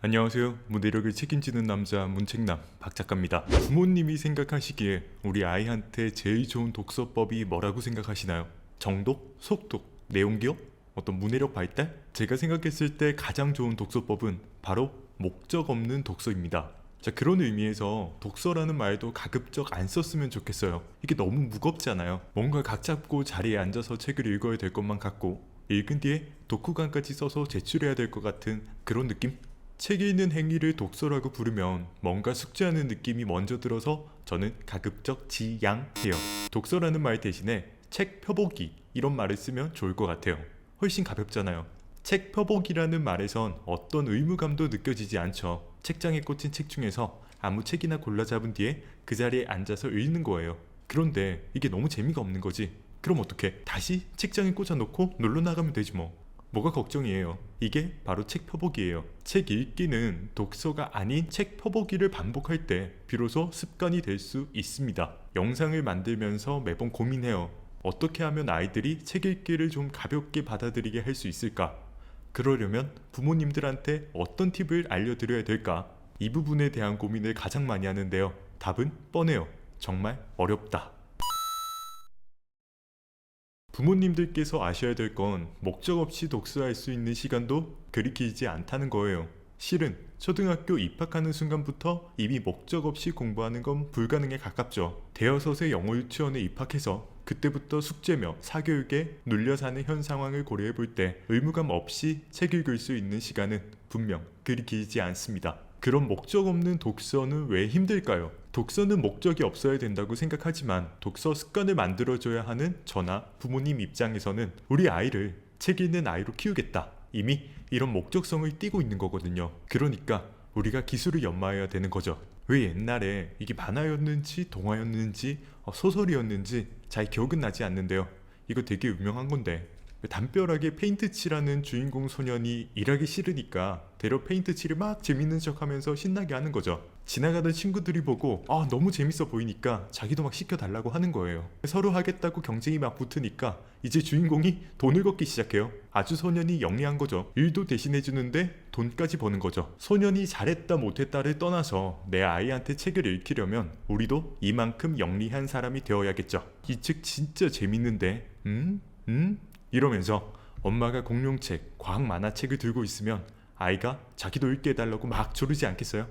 안녕하세요. 문해력을 책임지는 남자 문책남 박작가입니다. 부모님이 생각하시기에 우리 아이한테 제일 좋은 독서법이 뭐라고 생각하시나요? 정독? 속독? 내용 기억? 어떤 문해력 발달? 제가 생각했을 때 가장 좋은 독서법은 바로 목적 없는 독서입니다. 자, 그런 의미에서 독서라는 말도 가급적 안 썼으면 좋겠어요. 이게 너무 무겁잖아요. 뭔가 각 잡고 자리에 앉아서 책을 읽어야 될 것만 같고 읽은 뒤에 독후감까지 써서 제출해야 될 것 같은 그런 느낌? 책 읽는 행위를 독서라고 부르면 뭔가 숙제하는 느낌이 먼저 들어서 저는 가급적 지양해요. 독서라는 말 대신에 책 펴보기 이런 말을 쓰면 좋을 것 같아요. 훨씬 가볍잖아요. 책 펴보기라는 말에선 어떤 의무감도 느껴지지 않죠. 책장에 꽂힌 책 중에서 아무 책이나 골라 잡은 뒤에 그 자리에 앉아서 읽는 거예요. 그런데 이게 너무 재미가 없는 거지. 그럼 어떡해? 다시 책장에 꽂아놓고 놀러 나가면 되지 뭐. 뭐가 걱정이에요. 이게 바로 책 펴보기예요. 책 읽기는 독서가 아닌 책 펴보기를 반복할 때 비로소 습관이 될 수 있습니다. 영상을 만들면서 매번 고민해요. 어떻게 하면 아이들이 책 읽기를 좀 가볍게 받아들이게 할 수 있을까? 그러려면 부모님들한테 어떤 팁을 알려드려야 될까? 이 부분에 대한 고민을 가장 많이 하는데요. 답은 뻔해요. 정말 어렵다. 부모님들께서 아셔야 될 건 목적 없이 독서할 수 있는 시간도 그리 길지 않다는 거예요. 실은 초등학교 입학하는 순간부터 이미 목적 없이 공부하는 건 불가능에 가깝죠. 대여섯의 영어 유치원에 입학해서 그때부터 숙제며 사교육에 눌려 사는 현 상황을 고려해 볼 때 의무감 없이 책 읽을 수 있는 시간은 분명 그리 길지 않습니다. 그런 목적 없는 독서는 왜 힘들까요? 독서는 목적이 없어야 된다고 생각하지만 독서 습관을 만들어줘야 하는 저나 부모님 입장에서는 우리 아이를 책 읽는 아이로 키우겠다. 이미 이런 목적성을 띠고 있는 거거든요. 그러니까 우리가 기술을 연마해야 되는 거죠. 왜 옛날에 이게 만화였는지 동화였는지 소설이었는지 잘 기억은 나지 않는데요. 이거 되게 유명한 건데 담벼락에 페인트 칠하는 주인공 소년이 일하기 싫으니까 대로 페인트 칠을 막 재밌는 척하면서 신나게 하는 거죠. 지나가던 친구들이 보고 너무 재밌어 보이니까 자기도 막 시켜달라고 하는 거예요. 서로 하겠다고 경쟁이 막 붙으니까 이제 주인공이 돈을 걷기 시작해요. 아주 소년이 영리한 거죠. 일도 대신해주는데 돈까지 버는 거죠. 소년이 잘했다 못했다를 떠나서 내 아이한테 책을 읽히려면 우리도 이만큼 영리한 사람이 되어야겠죠. 이 책 진짜 재밌는데 이러면서 엄마가 공룡책, 과학 만화책을 들고 있으면 아이가 자기도 읽게 해달라고 막 조르지 않겠어요?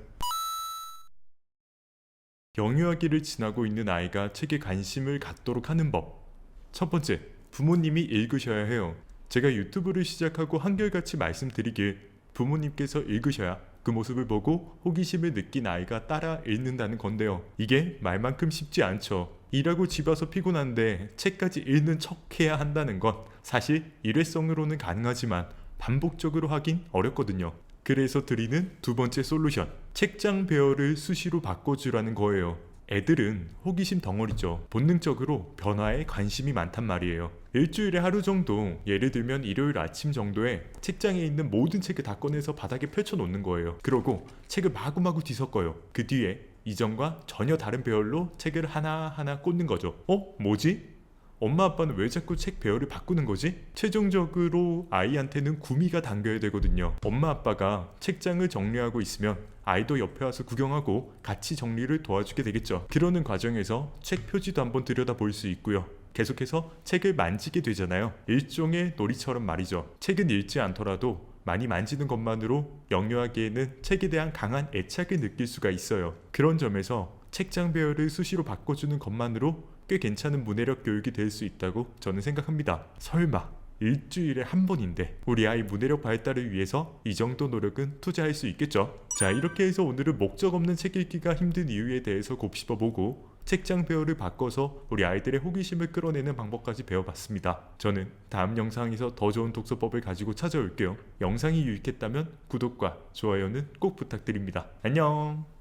영유아기를 지나고 있는 아이가 책에 관심을 갖도록 하는 법. 첫 번째, 부모님이 읽으셔야 해요. 제가 유튜브를 시작하고 한결같이 말씀드리길 부모님께서 읽으셔야 그 모습을 보고 호기심을 느낀 아이가 따라 읽는다는 건데요. 이게 말만큼 쉽지 않죠. 일하고 집 와서 피곤한데 책까지 읽는 척 해야 한다는 건 사실 일회성으로는 가능하지만 반복적으로 하긴 어렵거든요. 그래서 드리는 두 번째 솔루션, 책장 배열을 수시로 바꿔주라는 거예요. 애들은 호기심 덩어리죠. 본능적으로 변화에 관심이 많단 말이에요. 일주일에 하루 정도, 예를 들면 일요일 아침 정도에 책장에 있는 모든 책을 다 꺼내서 바닥에 펼쳐놓는 거예요. 그러고 책을 마구마구 뒤섞어요. 그 뒤에 이전과 전혀 다른 배열로 책을 하나하나 꽂는 거죠. 뭐지? 엄마 아빠는 왜 자꾸 책 배열을 바꾸는 거지? 최종적으로 아이한테는 구미가 당겨야 되거든요. 엄마 아빠가 책장을 정리하고 있으면 아이도 옆에 와서 구경하고 같이 정리를 도와주게 되겠죠. 그러는 과정에서 책 표지도 한번 들여다볼 수 있고요. 계속해서 책을 만지게 되잖아요. 일종의 놀이처럼 말이죠. 책은 읽지 않더라도 많이 만지는 것만으로 영유아기에는 책에 대한 강한 애착을 느낄 수가 있어요. 그런 점에서 책장 배열을 수시로 바꿔주는 것만으로 꽤 괜찮은 문해력 교육이 될 수 있다고 저는 생각합니다. 설마 일주일에 한 번인데 우리 아이 문해력 발달을 위해서 이 정도 노력은 투자할 수 있겠죠. 자, 이렇게 해서 오늘은 목적 없는 책 읽기가 힘든 이유에 대해서 곱씹어보고 책장 배열을 바꿔서 우리 아이들의 호기심을 끌어내는 방법까지 배워봤습니다. 저는 다음 영상에서 더 좋은 독서법을 가지고 찾아올게요. 영상이 유익했다면 구독과 좋아요는 꼭 부탁드립니다. 안녕.